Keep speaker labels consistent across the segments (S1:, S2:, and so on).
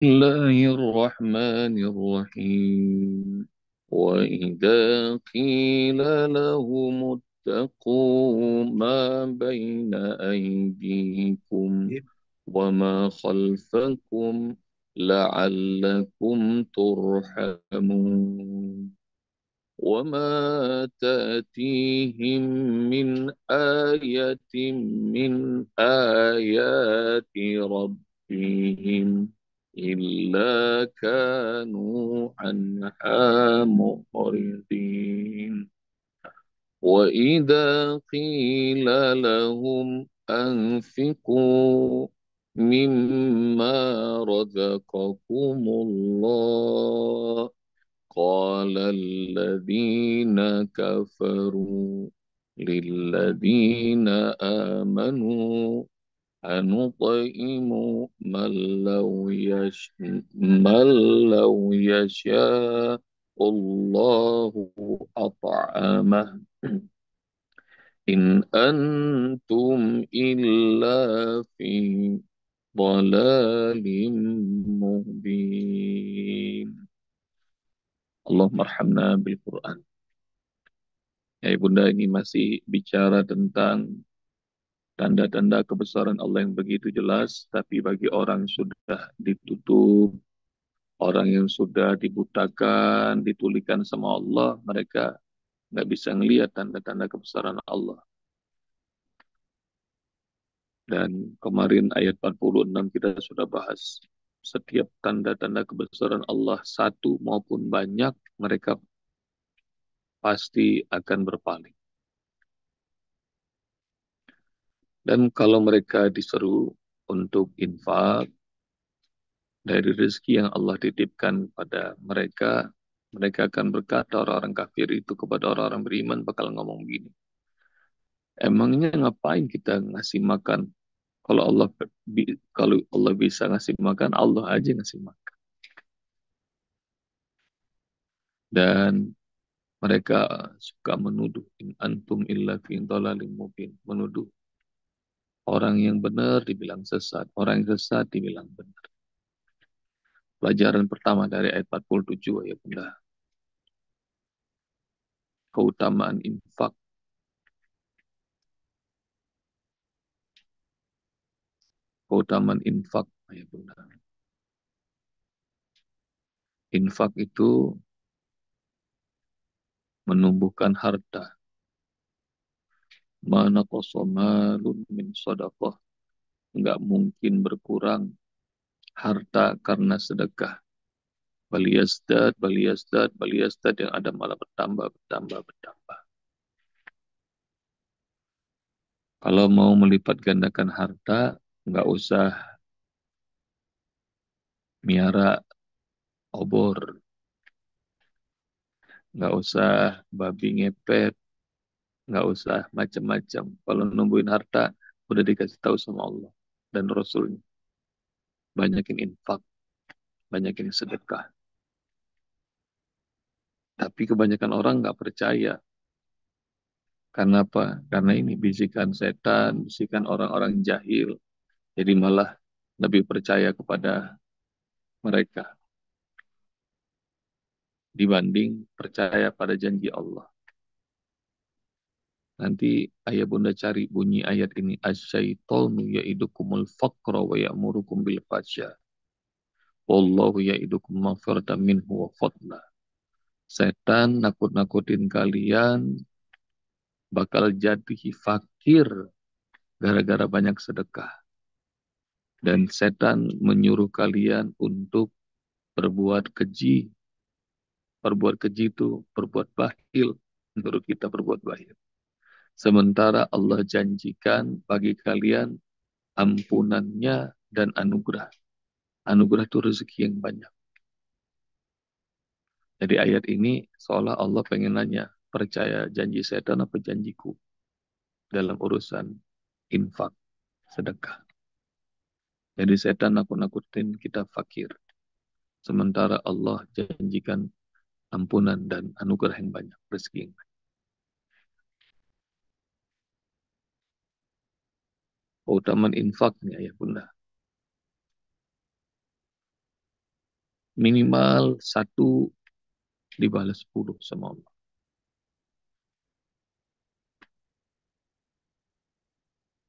S1: الله الرحمن الرحيم. وإذا قيل لهم اتقوا ما بين أيديكم وما خلفكم لعلكم ترحمون وما تأتيهم من آية من آيات ربهم إلا كانوا عنها معرضين وإذا قيل لهم أنفقوا مما رزقكم الله قال الذين كفروا للذين آمنوا أنطعم من لو يشاء الله أطعمه إن أنتم إلا في ضلال مبين. اللهم ارحمنا بالقرآن. Ya Ibunda, ini masih bicara tentang tanda-tanda kebesaran Allah yang begitu jelas, tapi bagi orang yang sudah ditutup, orang yang sudah dibutakan, ditulikan sama Allah, mereka nggak bisa ngelihat tanda-tanda kebesaran Allah. Dan kemarin ayat 46 kita sudah bahas. Setiap tanda-tanda kebesaran Allah satu maupun banyak, mereka pasti akan berpaling. Dan kalau mereka diseru untuk infak dari rezeki yang Allah titipkan pada mereka, mereka akan berkata orang-orang kafir itu kepada orang-orang beriman bakal ngomong begini. Emangnya ngapain kita ngasih makan? Kalau Allah bisa ngasih makan, Allah aja ngasih makan. Dan mereka suka menuduh in antum illa fi dhalalim mubin, menuduh orang yang benar dibilang sesat, orang yang sesat dibilang benar. Pelajaran pertama dari ayat 47 ya Bunda. Keutamaan infak. Keutamaan infak ya Bunda. Infak itu menumbuhkan harta. Mana qasamalun min sadaqah. Enggak mungkin berkurang harta karena sedekah. Baliasdad yang ada malah bertambah, bertambah, bertambah. Kalau mau melipat gandakan harta, nggak usah miara obor, nggak usah babi ngepet, nggak usah macam-macam. Kalau numbuhin harta, udah dikasih tahu sama Allah dan Rasulnya. Banyakin infak, banyakin sedekah. Tapi kebanyakan orang nggak percaya. Karena apa? Karena ini bisikan setan, bisikan orang-orang jahil. Jadi malah lebih percaya kepada mereka dibanding percaya pada janji Allah. Nanti ayah bunda cari bunyi ayat ini. Asyaitonu ya'idukumul faqra wa ya'murukum bil fasya. Wallahu ya'idukum maghfiratan minhu wa fadla. Setan nakut-nakutin kalian bakal jadi fakir gara-gara banyak sedekah. Dan setan menyuruh kalian untuk berbuat keji. Berbuat keji itu berbuat bakhil. Menurut kita berbuat bakhil. Sementara Allah janjikan bagi kalian ampunannya dan anugerah. Anugerah itu rezeki yang banyak. Jadi ayat ini seolah Allah pengen nanya, percaya janji setan apa janjiku dalam urusan infak, sedekah. Jadi setan nakut-nakutin kita fakir. Sementara Allah janjikan ampunan dan anugerah yang banyak, rezeki yang banyak. Keutamaan infaknya ya Bunda. Minimal satu dibalas 10 sama Allah.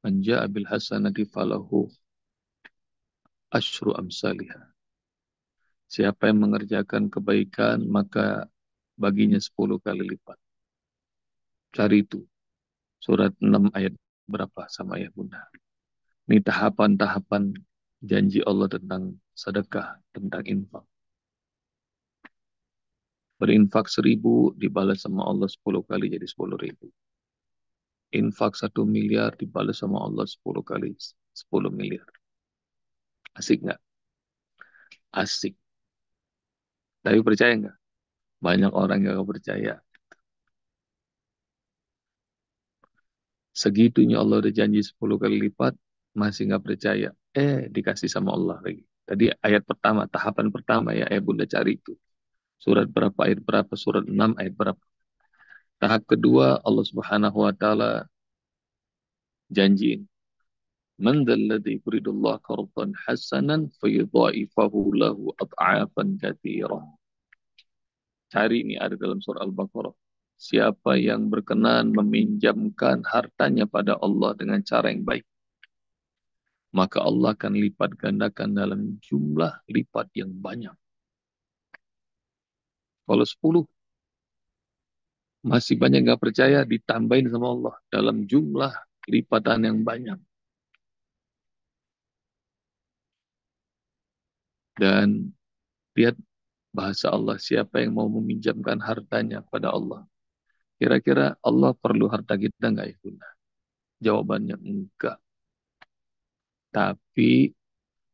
S1: Manja abil hasanati falahu asyru amsalihah. Siapa yang mengerjakan kebaikan, maka baginya 10 kali lipat. Cari itu. Surat 6 ayat berapa sama ayah bunda. Ini tahapan-tahapan janji Allah tentang sedekah, tentang infak. Berinfak 1.000 dibalas sama Allah 10 kali jadi 10.000. Infak 1 miliar dibalas sama Allah 10 kali 10 miliar. Asik nggak? Asik. Tapi percaya nggak? Banyak orang yang nggak percaya. Segitunya Allah udah janji 10 kali lipat, masih nggak percaya. Dikasih sama Allah lagi. Tadi ayat pertama, tahapan pertama ya, bunda cari itu. Surat berapa, ayat berapa, surat 6 ayat berapa. Tahap kedua, Allah Subhanahu wa Ta'ala janjiin. Man dzalladzi yuridullah qardan hasanan fayudha'ifahu lahu ad'afan katsirah. Cari ini ada dalam surah Al-Baqarah. Siapa yang berkenan meminjamkan hartanya pada Allah dengan cara yang baik, maka Allah akan lipat gandakan dalam jumlah lipat yang banyak. Kalau 10 masih banyak nggak percaya, ditambahin sama Allah dalam jumlah lipatan yang banyak. Dan lihat bahasa Allah, siapa yang mau meminjamkan hartanya pada Allah. Kira-kira Allah perlu harta kita nggak ya Bunda? Jawabannya enggak. Tapi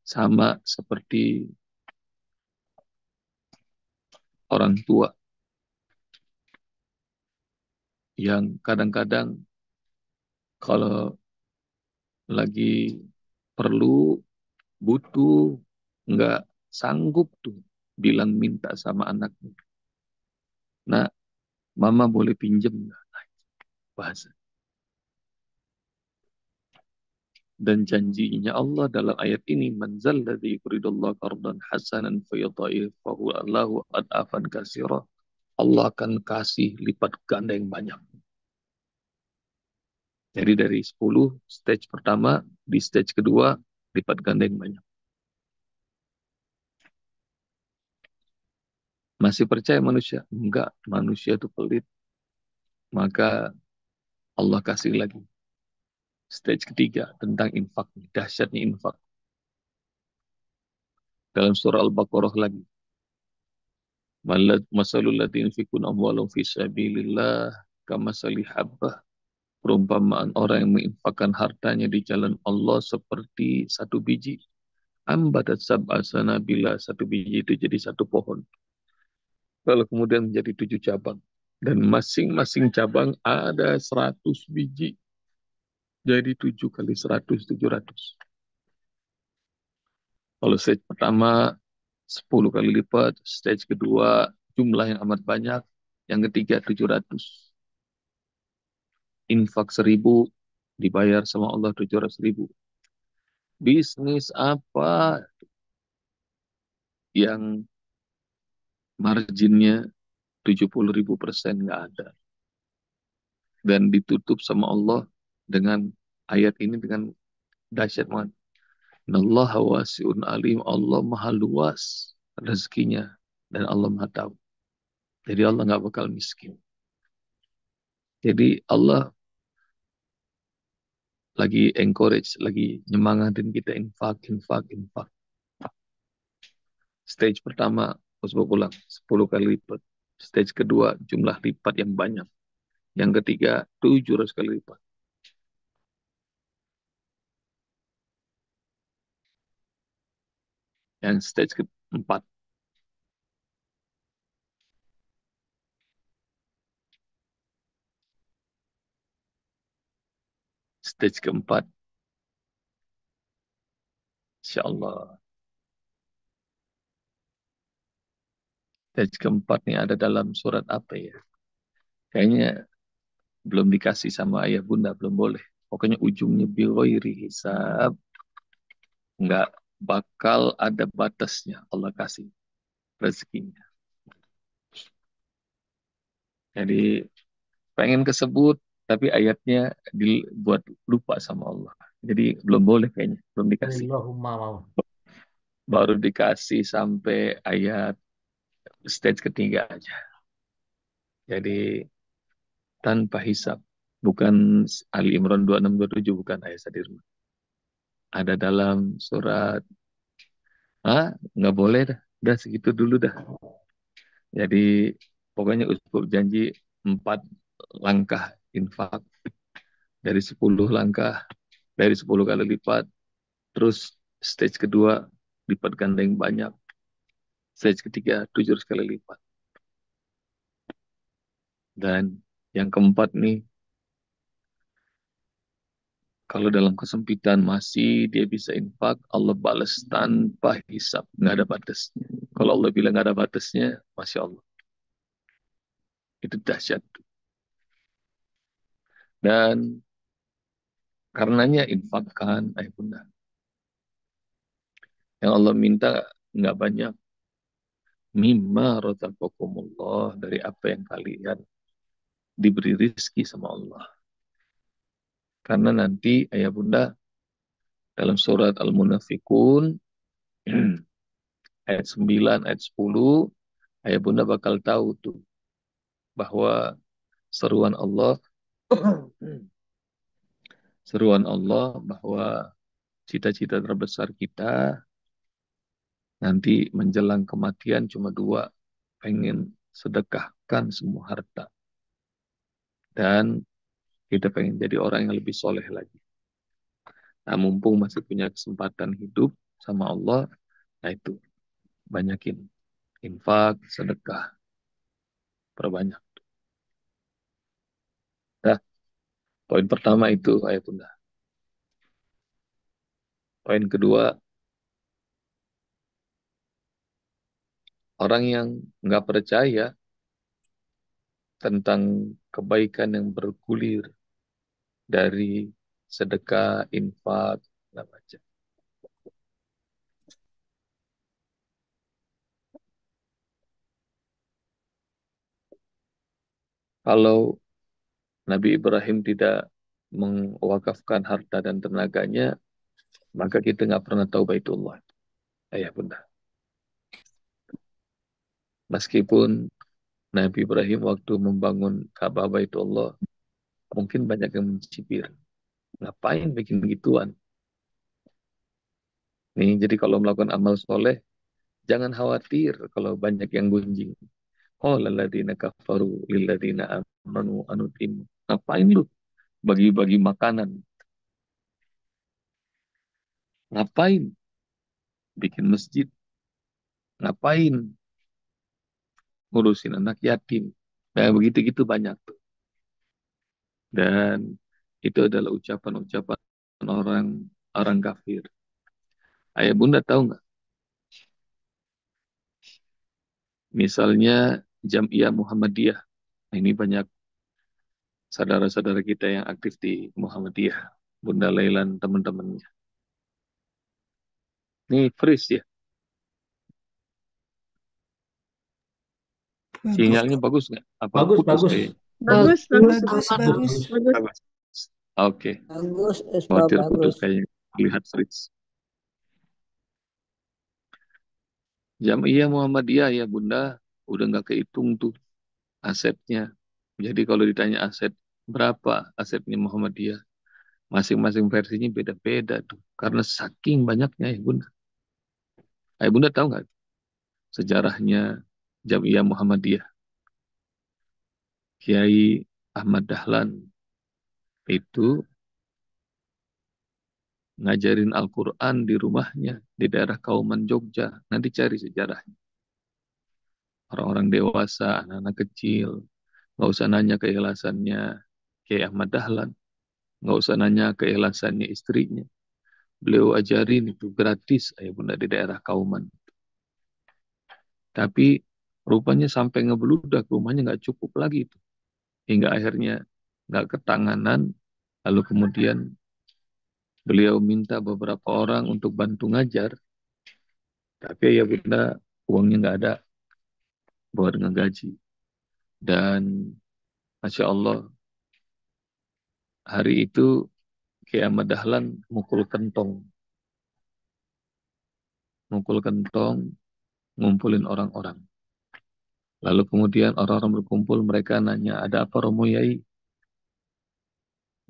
S1: sama seperti orang tua yang kadang-kadang kalau lagi perlu, butuh, nggak sanggup tuh bilang minta sama anaknya. Nah, mama boleh pinjem nggak? Bahasa. Dan janjinya Allah dalam ayat ini, man zalladzi yuridullah qardan hasanan fayudha'ifahu lahu ad'afan katsira. Allah akan kasih lipat ganda yang banyak. Jadi dari 10 stage pertama, di stage kedua lipat ganda yang banyak. Masih percaya manusia? Enggak, manusia itu pelit. Maka Allah kasih lagi. Stage ketiga tentang infak. Dahsyatnya infak. Dalam surah Al-Baqarah lagi. Masalul ladzi yunfikuna amwalahum fi sabilillah kamasali habbah. Perumpamaan orang yang menginfakkan hartanya di jalan Allah seperti satu biji. Ambatat sab'a sanabila, satu biji itu jadi satu pohon. Lalu kemudian menjadi 7 cabang. Dan masing-masing cabang ada 100 biji. Jadi 7 kali 100, 700. Kalau stage pertama 10 kali lipat, stage kedua jumlah yang amat banyak, yang ketiga 700. Infak 1.000 dibayar sama Allah 700.000. Bisnis apa yang marginnya 70.000% nggak ada. Dan ditutup sama Allah dengan ayat ini dengan dahsyat banget. Allah wasi'un alim, Allah maha luas rezekinya dan Allah maha tahu. Jadi Allah nggak bakal miskin. Jadi Allah lagi encourage, lagi nyemangatin kita infak, infak, infak. Stage pertama, usbuk ulang, 10 kali lipat. Stage kedua, jumlah lipat yang banyak. Yang ketiga, 700 kali lipat. Yang stage keempat, stage keempat, Insya Allah. Stage keempat nih ada dalam surat apa ya? Kayaknya belum dikasih sama ayah bunda, belum boleh. Pokoknya ujungnya biroiri hisab. Nggak bakal ada batasnya Allah kasih. rezekinya. Jadi pengen kesebut, tapi ayatnya dibuat lupa sama Allah. Jadi belum boleh kayaknya, belum dikasih.
S2: Allahumma mau.
S1: Baru dikasih sampai ayat stage ketiga aja. Jadi tanpa hisab. Bukan Ali Imran 26-27, bukan ayat Sadir. Ada dalam surat, nggak boleh dah. Udah segitu dulu dah. Jadi pokoknya Uskup janji 4 langkah infak dari 10 langkah, dari 10 kali lipat. Terus stage kedua lipat ganda yang banyak. Stage ketiga 700 kali lipat. Dan yang keempat nih, kalau dalam kesempitan masih dia bisa infak, Allah balas tanpa hisap, nggak ada batasnya. Kalau Allah bilang nggak ada batasnya, masya Allah, itu dahsyat. Dan karenanya infakkan, ayah bunda. Yang Allah minta nggak banyak. Mimma razaqakumullah, dari apa yang kalian diberi rizki sama Allah. Karena nanti ayah bunda dalam surat Al-Munafikun ayat 9, ayat 10, ayah bunda bakal tahu tuh bahwa seruan Allah seruan Allah bahwa cita-cita terbesar kita nanti menjelang kematian cuma dua, pengen sedekahkan semua harta dan kita pengen jadi orang yang lebih soleh lagi. Nah, mumpung masih punya kesempatan hidup sama Allah, nah itu banyakin infak, sedekah, perbanyak. Nah, poin pertama itu ayat bunda. Poin kedua, orang yang nggak percaya tentang kebaikan yang bergulir dari sedekah, infak, segala macam. Kalau Nabi Ibrahim tidak mewakafkan harta dan tenaganya, maka kita nggak pernah tahu Baitullah. Ayah bunda. Meskipun Nabi Ibrahim waktu membangun Ka'bah Baitullah, mungkin banyak yang mencibir. Ngapain bikin gituan? Nih, jadi kalau melakukan amal soleh, jangan khawatir kalau banyak yang gunjing. Oh, laladina kafaru, lilladina amanu anutim. Ngapain lu bagi-bagi makanan? Ngapain bikin masjid? Ngapain ngurusin anak yatim? Nah, begitu-gitu banyak tuh. Dan itu adalah ucapan-ucapan orang orang kafir. Ayah bunda tahu nggak? Misalnya Jam'iyah Muhammadiyah. Nah, ini banyak saudara-saudara kita yang aktif di Muhammadiyah. Bunda Lailan teman-temannya. Ini freeze ya.
S3: Bagus,
S1: Sinyalnya
S3: Kak.
S1: bagus nggak? Apa
S2: Bagus,
S1: putus
S2: bagus.
S1: kayaknya?
S4: Bagus, bagus,
S3: Bagus,
S4: Bapak.
S3: bagus.
S2: Bagus.
S4: Bagus.
S1: Bagus. Oke.
S5: Bagus, Ispa,
S1: Khawatir putus
S5: bagus.
S1: kayaknya. Lihat freeze. Jam'iyah Muhammadiyah ya bunda. Udah nggak kehitung tuh asetnya. Jadi kalau ditanya aset berapa asetnya Muhammadiyah, masing-masing versinya beda-beda tuh. Karena saking banyaknya ya bunda. Bunda tahu nggak sejarahnya Jam'iyah Muhammadiyah? Kiai Ahmad Dahlan itu ngajarin Al-Quran di rumahnya di daerah Kauman Jogja. Nanti cari sejarahnya. Orang-orang dewasa, anak-anak kecil, nggak usah nanya keikhlasannya Kiai Ahmad Dahlan, nggak usah nanya keikhlasannya istrinya. Beliau ajarin itu gratis, ayah bunda di daerah Kauman. Tapi rupanya sampai ngebludak, rumahnya nggak cukup lagi itu. Hingga akhirnya nggak ketanganan, lalu kemudian beliau minta beberapa orang untuk bantu ngajar, tapi ya bunda uangnya nggak ada. buat ngegaji. Dan Masya Allah, hari itu Kiai Ahmad Dahlan mukul kentong, ngumpulin orang-orang. Lalu kemudian orang-orang berkumpul, mereka nanya, ada apa Romo Yai?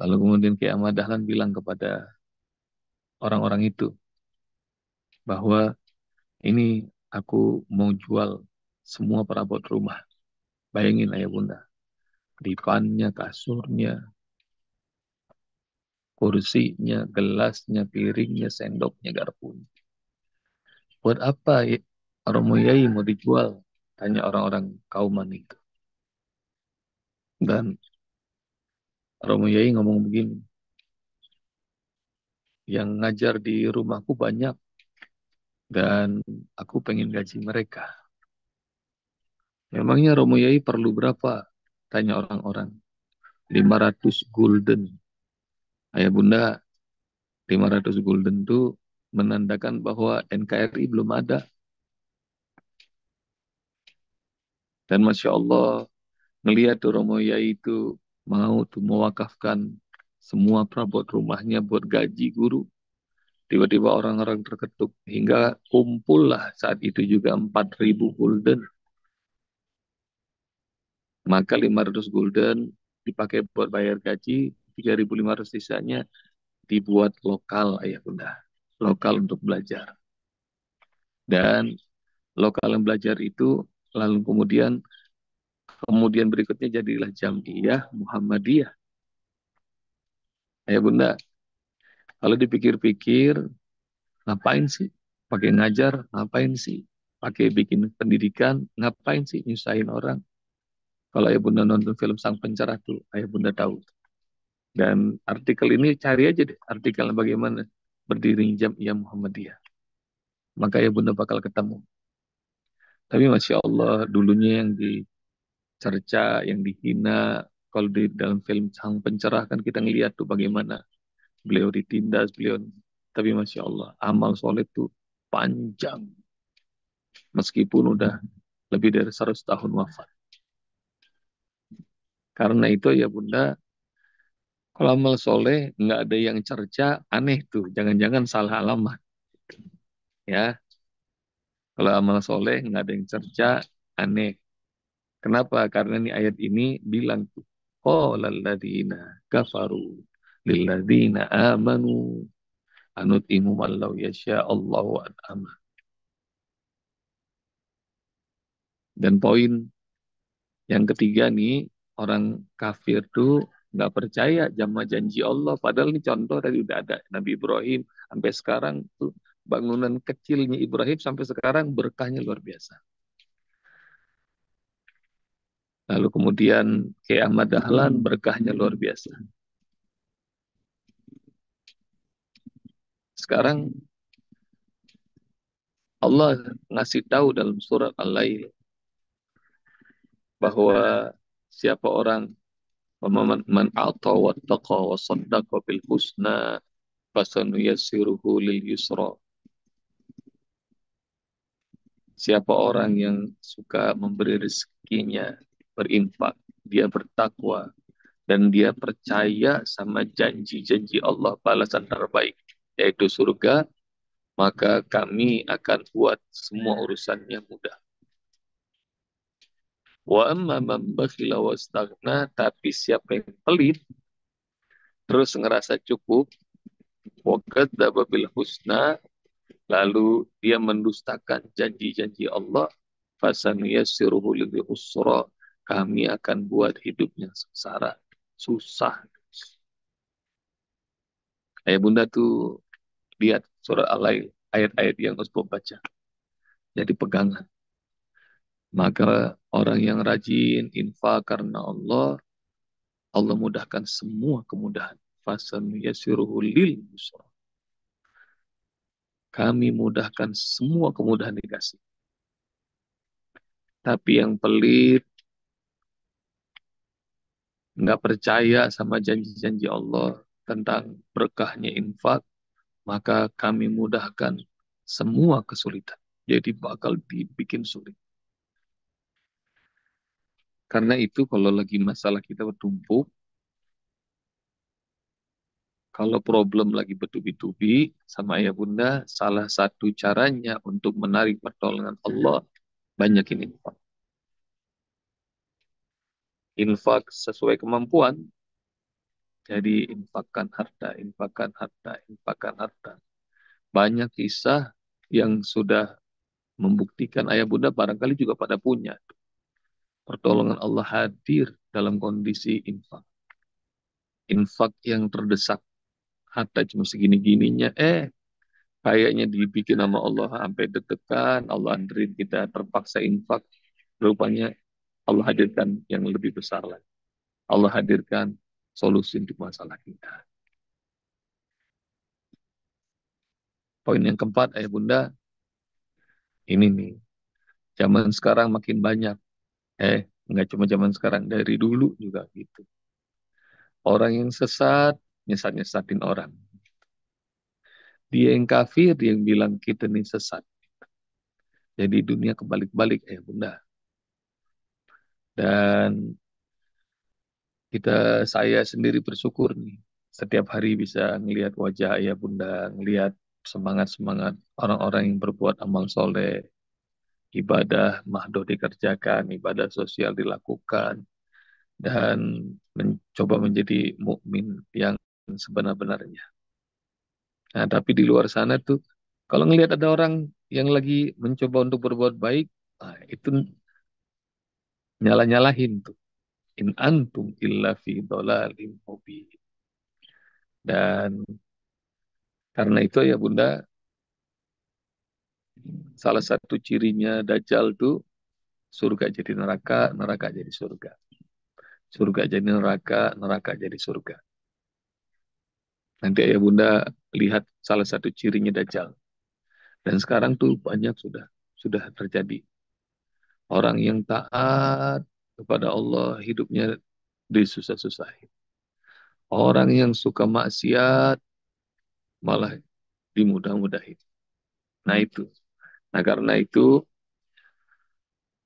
S1: Lalu kemudian Kiai Ahmad Dahlan bilang kepada orang-orang itu, bahwa ini aku mau jual semua perabot rumah. Bayangin ayah bunda, dipannya, kasurnya, kursinya, gelasnya, piringnya, sendoknya, garpunya. Buat apa ya? Romo Yai mau dijual? Tanya orang-orang kauman itu. Dan Romo Yai ngomong begini, yang ngajar di rumahku banyak dan aku pengen gaji mereka. Memangnya Romo Yai perlu berapa? Tanya orang-orang. 500 gulden. Ayah bunda, 500 gulden itu menandakan bahwa NKRI belum ada. Dan Masya Allah, ngelihat tuh Romo Yai itu mau tuh mewakafkan semua perabot rumahnya buat gaji guru. Tiba-tiba orang-orang terketuk. Hingga kumpullah saat itu juga 4.000 gulden. Maka 500 gulden dipakai buat bayar gaji, 3.500 sisanya dibuat lokal ayah bunda. Lokal untuk belajar. Dan lokal yang belajar itu lalu kemudian berikutnya jadilah Jamiyah Muhammadiyah. Ayah bunda, kalau dipikir-pikir, ngapain sih? Pakai ngajar, ngapain sih? Pakai bikin pendidikan, ngapain sih nyusahin orang? Kalau ayah bunda nonton film Sang Pencerah tuh, ayah bunda tahu. Dan artikel ini cari aja deh, artikelnya bagaimana berdiri Jamiyah Muhammadiyah. Maka ayah bunda bakal ketemu. Tapi Masya Allah, dulunya yang dicerca, yang dihina, kalau di dalam film Sang Pencerah kan kita ngeliat tuh bagaimana beliau ditindas, beliau. Tapi Masya Allah, amal soleh tuh panjang. Meskipun udah lebih dari 100 tahun wafat. Karena itu ya bunda, kalau amal soleh nggak ada yang cerca, aneh tuh. Jangan-jangan salah alamat. Ya, kalau amal soleh nggak ada yang cerca, aneh. Kenapa? Karena ini ayat ini bilang tuh, qala alladziina kafaru lilladziina amanu anutimu man law yasha Allahu an'ama. Dan poin yang ketiga nih, orang kafir tuh nggak percaya sama janji Allah. Padahal ini contoh tadi udah ada Nabi Ibrahim sampai sekarang tuh bangunan kecilnya Ibrahim sampai sekarang berkahnya luar biasa. Lalu kemudian Kiai Ahmad Dahlan berkahnya luar biasa. Sekarang Allah ngasih tahu dalam surat Al-Lail bahwa siapa orang man a'ta wa taqa wa saddaqa bil husna fasanuyassiruhu lil yusra. Siapa orang yang suka memberi rezekinya, berinfak, dia bertakwa, dan dia percaya sama janji-janji Allah balasan terbaik, yaitu surga, maka kami akan buat semua urusannya mudah. Wa amma man bakhila wastaghna, tapi siapa yang pelit terus ngerasa cukup, wa kadzdzaba bil husna, lalu dia mendustakan janji-janji Allah, fasanuyassiruhu lil usra, kami akan buat hidupnya sengsara, susah. Ayah bunda tuh lihat surah Al-Lail, ayat-ayat yang harus baca. Jadi pegangan. Maka orang yang rajin infak karena Allah, Allah mudahkan semua kemudahan. Fasanuyassiruhu lil usra. Kami mudahkan semua kemudahan dikasih. Tapi yang pelit, nggak percaya sama janji-janji Allah tentang berkahnya infak, maka kami mudahkan semua kesulitan. Jadi bakal dibikin sulit. Karena itu kalau lagi masalah kita bertumpuk, kalau problem lagi bertubi-tubi sama ayah bunda, salah satu caranya untuk menarik pertolongan Allah, banyakin infak. Infak sesuai kemampuan, jadi infakkan harta, infakkan harta, infakkan harta. Banyak kisah yang sudah membuktikan ayah bunda barangkali juga pada punya. Pertolongan Allah hadir dalam kondisi infak. Infak yang terdesak, harta cuma segini-gininya, kayaknya dibikin sama Allah sampai deg-degan, Allah anterin kita terpaksa infak, rupanya Allah hadirkan yang lebih besar lagi. Allah hadirkan solusi untuk masalah kita. Poin yang keempat, ayah bunda, ini nih, zaman sekarang makin banyak. Nggak cuma zaman sekarang, dari dulu juga gitu. Orang yang sesat, nyesat-nyesatin orang. Dia yang kafir, dia yang bilang kita nih sesat. Jadi dunia kebalik-balik, ayah bunda. Dan saya sendiri bersyukur nih. Setiap hari bisa ngelihat wajah ayah bunda, ngelihat semangat-semangat orang-orang yang berbuat amal soleh, ibadah mahdoh dikerjakan, ibadah sosial dilakukan, dan mencoba menjadi mukmin yang sebenar-benarnya. Nah, tapi di luar sana tuh, kalau ngelihat ada orang yang lagi mencoba untuk berbuat baik, itu nyala-nyalahin tuh. In antum illa fi dhalalim mubin. Dan karena itu ya Bunda, salah satu cirinya Dajjal tuh surga jadi neraka, neraka jadi surga. Surga jadi neraka, neraka jadi surga. Nanti ya Bunda lihat salah satu cirinya Dajjal. Dan sekarang tuh banyak sudah terjadi. Orang yang taat kepada Allah hidupnya disusah-susahin. Orang yang suka maksiat malah dimudah-mudahin. Nah itu. Nah karena itu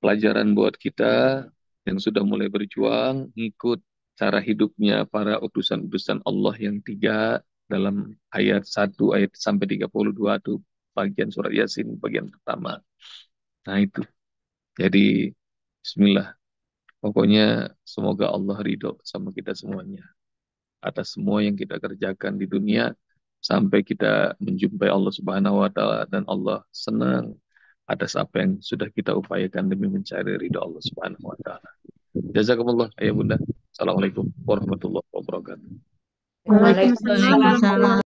S1: pelajaran buat kita yang sudah mulai berjuang, ngikut cara hidupnya para utusan-utusan Allah yang tiga dalam ayat 1 ayat sampai 32 itu bagian surat Yasin bagian pertama. Nah itu. Jadi bismillah. Pokoknya semoga Allah ridho sama kita semuanya atas semua yang kita kerjakan di dunia sampai kita menjumpai Allah Subhanahu wa taala dan Allah senang atas apa yang sudah kita upayakan demi mencari ridho Allah Subhanahu wa taala. Jazakumullah ayah bunda. Assalamualaikum warahmatullahi wabarakatuh.
S2: Waalaikumsalam.
S3: Waalaikumsalam.